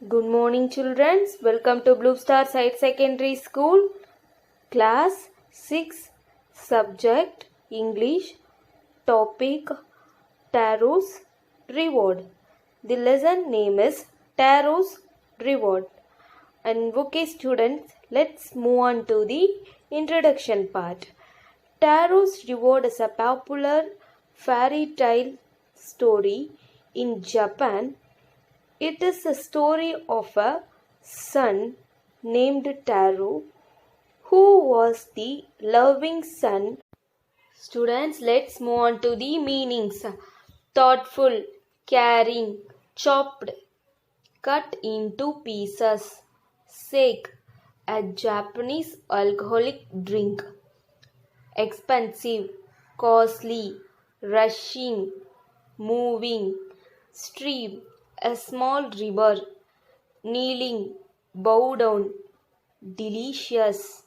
Good morning, children. Welcome to Blue Star Side Secondary School, Class 6, Subject English, Topic Tarot's Reward. The lesson name is Tarot's Reward. And okay, students, let's move on to the introduction part. Tarot's Reward is a popular fairy tale story in Japan. It is a story of a son named Taro who was the loving son. Students, let's move on to the meanings. Thoughtful, caring, chopped, cut into pieces. Sake, a Japanese alcoholic drink. Expensive, costly, rushing, moving. Stream, a small river. Kneeling, bow down. Delicious,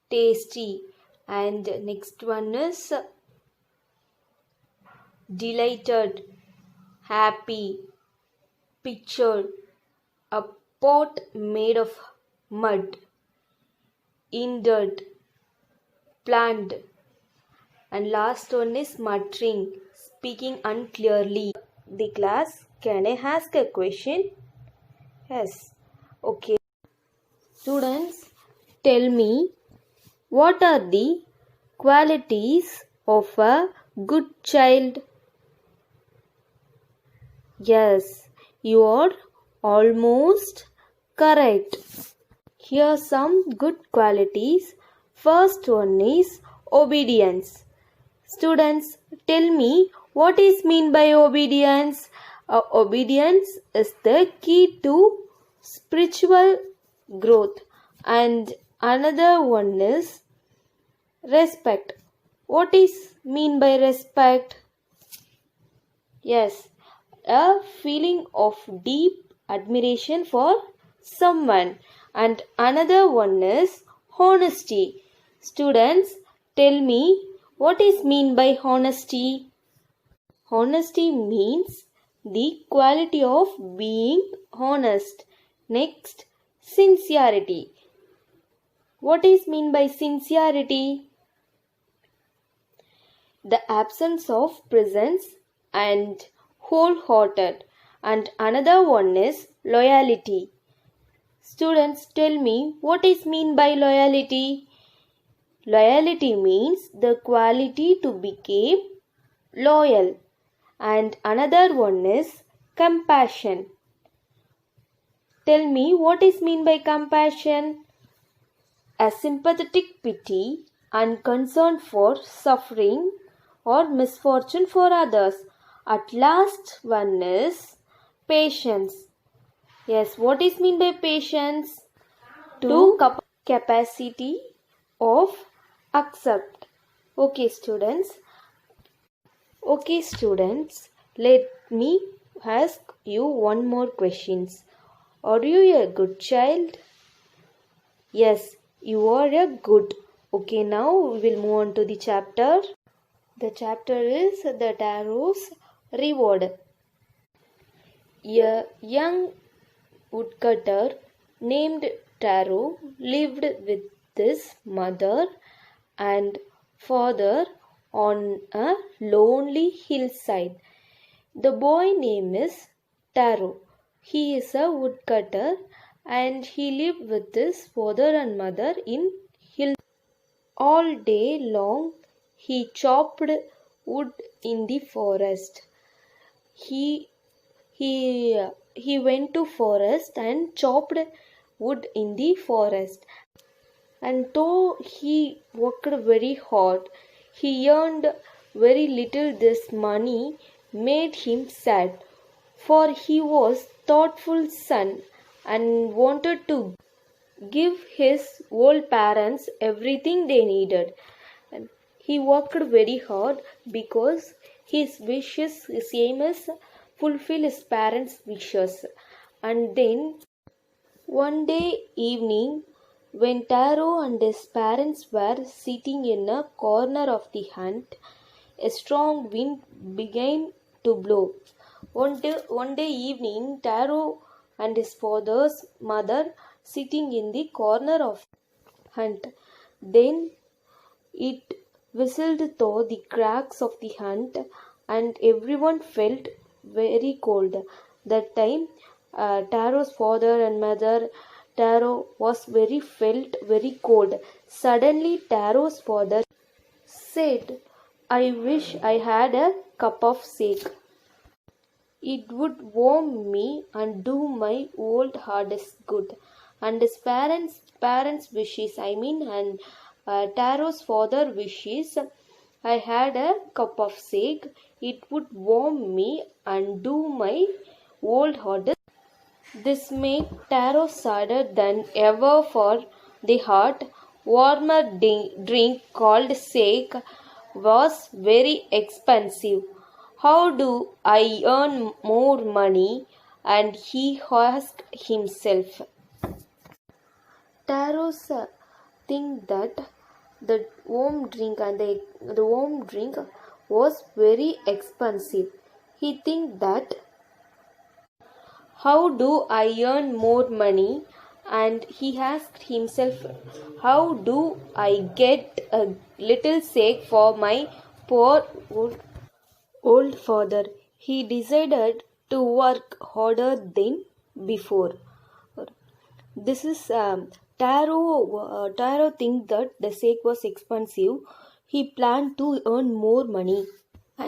tasty. And next one is delighted, happy. Picture, a pot made of mud. Injured, planned. And last one is muttering, speaking unclearly. The class, can I ask a question? Yes. Okay. Students, tell me, what are the qualities of a good child? Yes, you are almost correct. Here are some good qualities. First one is obedience. Students, tell me, what is mean by obedience? Obedience is the key to spiritual growth. And another one is respect. What is mean by respect? Yes, a feeling of deep admiration for someone. And another one is honesty. Students, tell me, what is mean by honesty? Honesty means the quality of being honest. Next, sincerity. What is mean by sincerity? The absence of presence and wholehearted. And another one is loyalty. Students, tell me, what is mean by loyalty? Loyalty means the quality to become loyal. And another one is compassion. Tell me, what is mean by compassion? A sympathetic pity and concern for suffering or misfortune for others. At last one is patience. Yes, what is mean by patience? To capacity of accept. Okay, students, let me ask you one more questions. Are you a good child? Yes, you are a good. Okay, now we will move on to the chapter. The chapter is the Tarot's Reward. A young woodcutter named Taro lived with his mother and father on a lonely hillside. The boy name is Taro. He is a woodcutter and he lived with his father and mother in hill. All day long he chopped wood in the forest. He went to forest and chopped wood in the forest. And though he worked very hard, he earned very little. This money made him sad, for he was thoughtful son and wanted to give his old parents everything they needed. And he worked very hard because his wishes, his aim is fulfill his parents' wishes. And then one day evening, when Taro and his parents were sitting in a corner of the hut, a strong wind began to blow. One day evening, Taro and his father's mother sitting in the corner of the hut. Then it whistled through the cracks of the hut, and everyone felt very cold. That time, Taro's father and mother, Taro was felt very cold. Suddenly, Taro's father said, "I wish I had a cup of shake. It would warm me and do my old hardest good." And his parents wishes, and Taro's father wishes, "I had a cup of shake. It would warm me and do my old hardest." This made Taro sadder than ever, for the hot, warmer drink called shake was very expensive. "How do I earn more money?" and he asked himself. Taro's think that the warm drink was very expensive. He think that, "How do I earn more money?" and he asked himself, "How do I get a little sake for my poor old father?" He decided to work harder than before. This is Taro. Taro think that the sake was expensive. He planned to earn more money,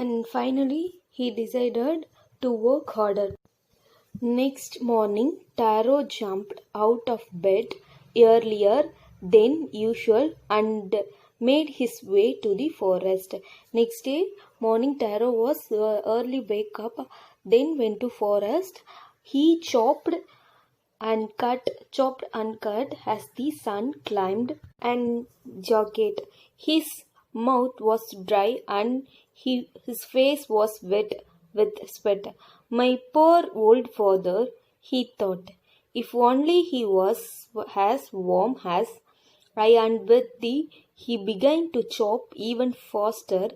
and finally he decided to work harder. Next morning, Taro jumped out of bed earlier than usual and made his way to the forest. Next day morning, Taro was early wake up, then went to forest. He chopped and cut as the sun climbed and jogged. His mouth was dry and his face was wet with sweat. "My poor old father," he thought. "If only he was as warm as I am with thee." He began to chop even faster,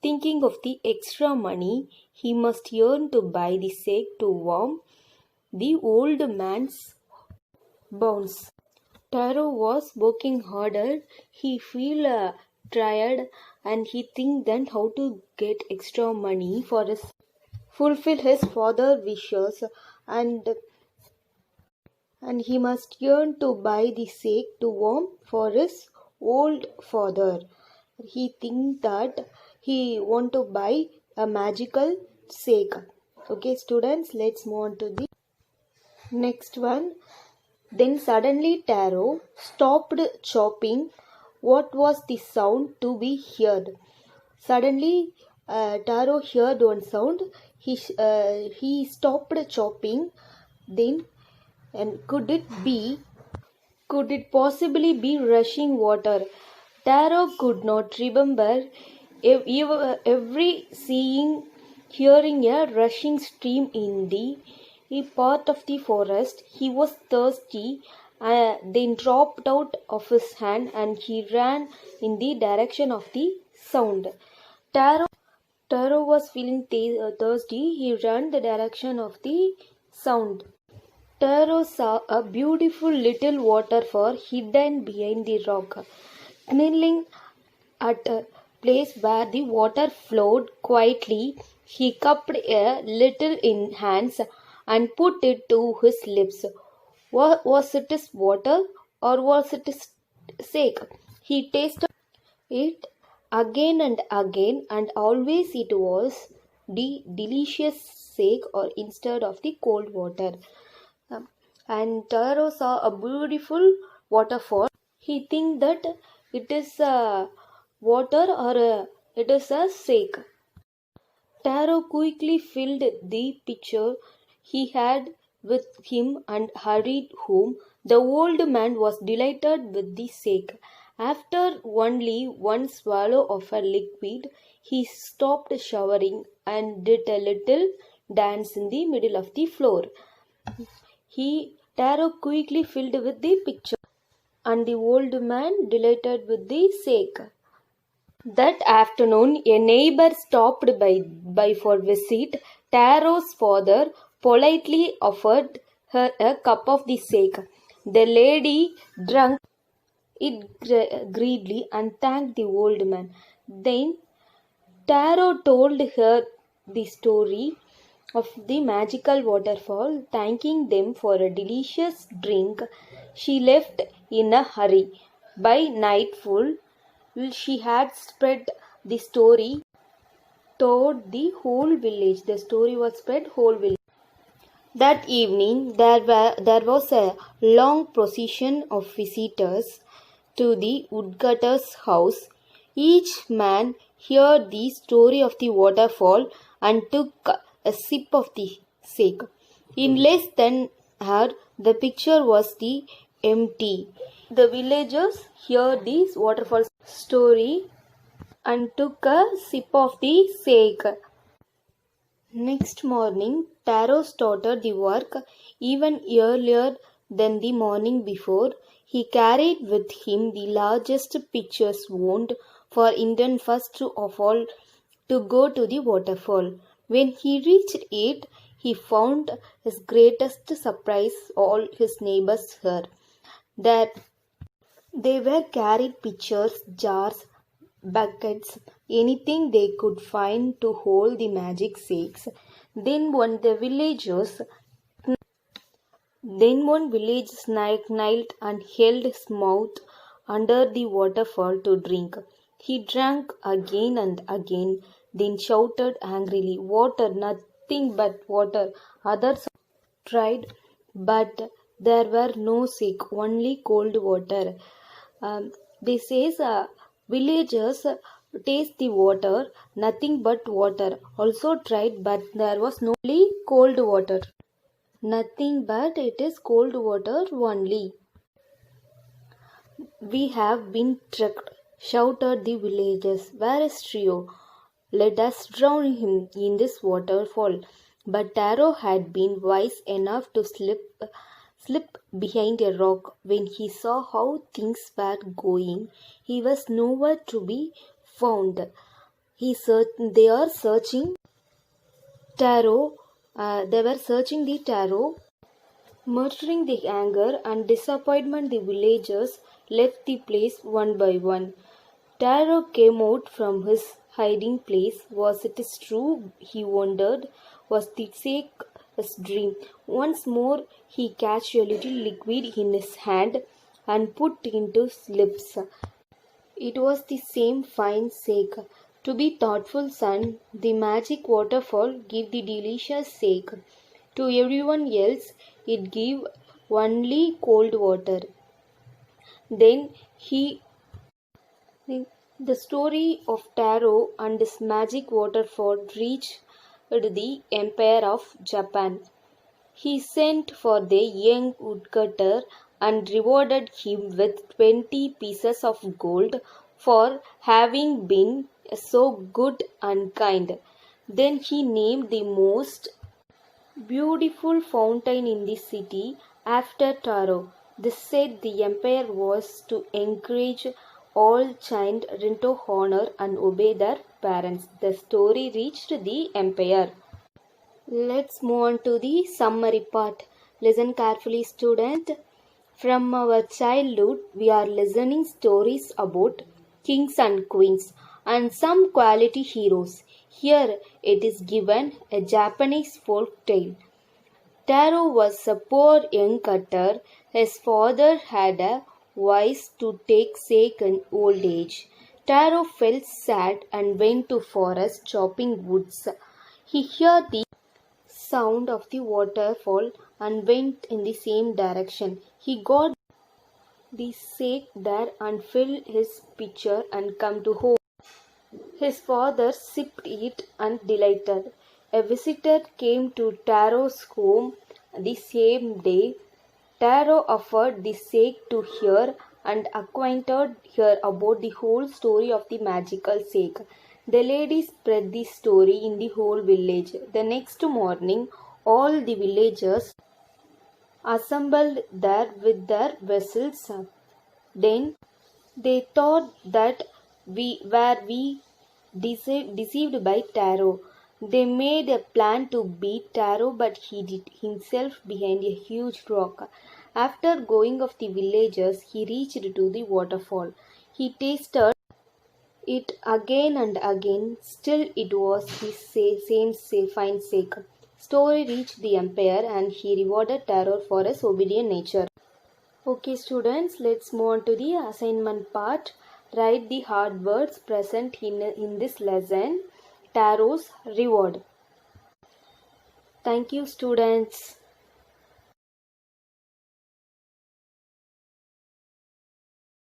thinking of the extra money he must earn to buy the sake to warm the old man's bones. Taro was working harder. He feel tired, and he think then how to get extra money for his fulfill his father wishes, and he must yearn to buy the sake to warm for his old father. He think that he want to buy a magical sake. Okay, students, let's move on to the next one. Then suddenly Taro stopped chopping. What was the sound to be heard? Suddenly, Taro heard one sound. He stopped chopping. Then, and could it possibly be rushing water? Taro could not remember every hearing a rushing stream in the part of the forest. He was thirsty, then dropped out of his hand, and he ran in the direction of the sound. Taro, Taro was feeling thirsty. He ran the direction of the sound. Taro saw a beautiful little waterfall hidden behind the rock. Kneeling at a place where the water flowed quietly, he cupped a little in hands and put it to his lips. Was it his water, or was it his sake? He tasted it again and again, and always it was the delicious sake or instead of the cold water. And Taro saw a beautiful waterfall. He think that it is water, or it is a sake. Taro quickly filled the pitcher he had with him and hurried home. The old man was delighted with the sake. After only one swallow of a liquid, he stopped showering and did a little dance in the middle of the floor. Taro quickly filled with the pitcher, and the old man delighted with the sake. That afternoon, a neighbor stopped by for visit. Taro's father politely offered her a cup of the sake. The lady drank it greedily and thanked the old man. Then Taro told her the story of the magical waterfall, thanking them for a delicious drink. She left in a hurry. By nightfall, she had spread the story toward the whole village. The story was spread whole village. That evening, there was a long procession of visitors to the woodcutter's house. Each man heard the story of the waterfall and took a sip of the sake. In less than an hour, the picture was empty. The villagers heard this waterfall story and took a sip of the sake. Next morning, Taro started the work even earlier than the morning before. He carried with him the largest pitchers owned for Indian first of all to go to the waterfall. When he reached it, he found his greatest surprise all his neighbors heard. That they were carried pitchers, jars, buckets, anything they could find to hold the magic sakes. Then one village knelt and held his mouth under the waterfall to drink. He drank again and again, then shouted angrily, "Water, nothing but water." Others tried, but there were no sake, only cold water. This says villagers taste the water, nothing but water. Also tried, but there was no only cold water. Nothing but it is cold water only. "We have been tricked," shouted the villagers. "Where is Trio? Let us drown him in this waterfall." But Taro had been wise enough to slip behind a rock. When he saw how things were going, he was nowhere to be found. They are searching Taro. They were searching the Taro. Murdering the anger and disappointment, the villagers left the place one by one. Taro came out from his hiding place. Was it true? He wondered. Was the sake his dream? Once more he catch a little liquid in his hand and put into his lips. It was the same fine sake. To be thoughtful, son, the magic waterfall give the delicious sake. To everyone else, it give only cold water. Then the story of Taro and his magic waterfall reached the Empire of Japan. He sent for the young woodcutter and rewarded him with 20 pieces of gold for having been so good and kind. Then he named the most beautiful fountain in the city after Taro. This said the empire was to encourage all children to honor and obey their parents. The story reached the empire. Let's move on to the summary part. Listen carefully, student. From our childhood, we are listening stories about kings and queens and some quality heroes. Here it is given a Japanese folk tale. Taro was a poor young cutter. His father had a wife to take sick in old age. Taro felt sad and went to forest chopping woods. He heard the sound of the waterfall and went in the same direction. He got the sake there and filled his pitcher and come to home. His father sipped it and delighted. A visitor came to Taro's home the same day. Taro offered the sake to her and acquainted her about the whole story of the magical sake. The lady spread the story in the whole village. The next morning, all the villagers assembled there with their vessels. Then they thought that we were deceived by Taro. They made a plan to beat Taro, but he hid himself behind a huge rock. After going of the villagers, he reached to the waterfall. He tasted it again and again, still it was the same fine sake. Story reached the empire and he rewarded Taro for his obedient nature. Okay students, let's move on to the assignment part. Write the hard words present in this lesson. Taro's reward. Thank you students.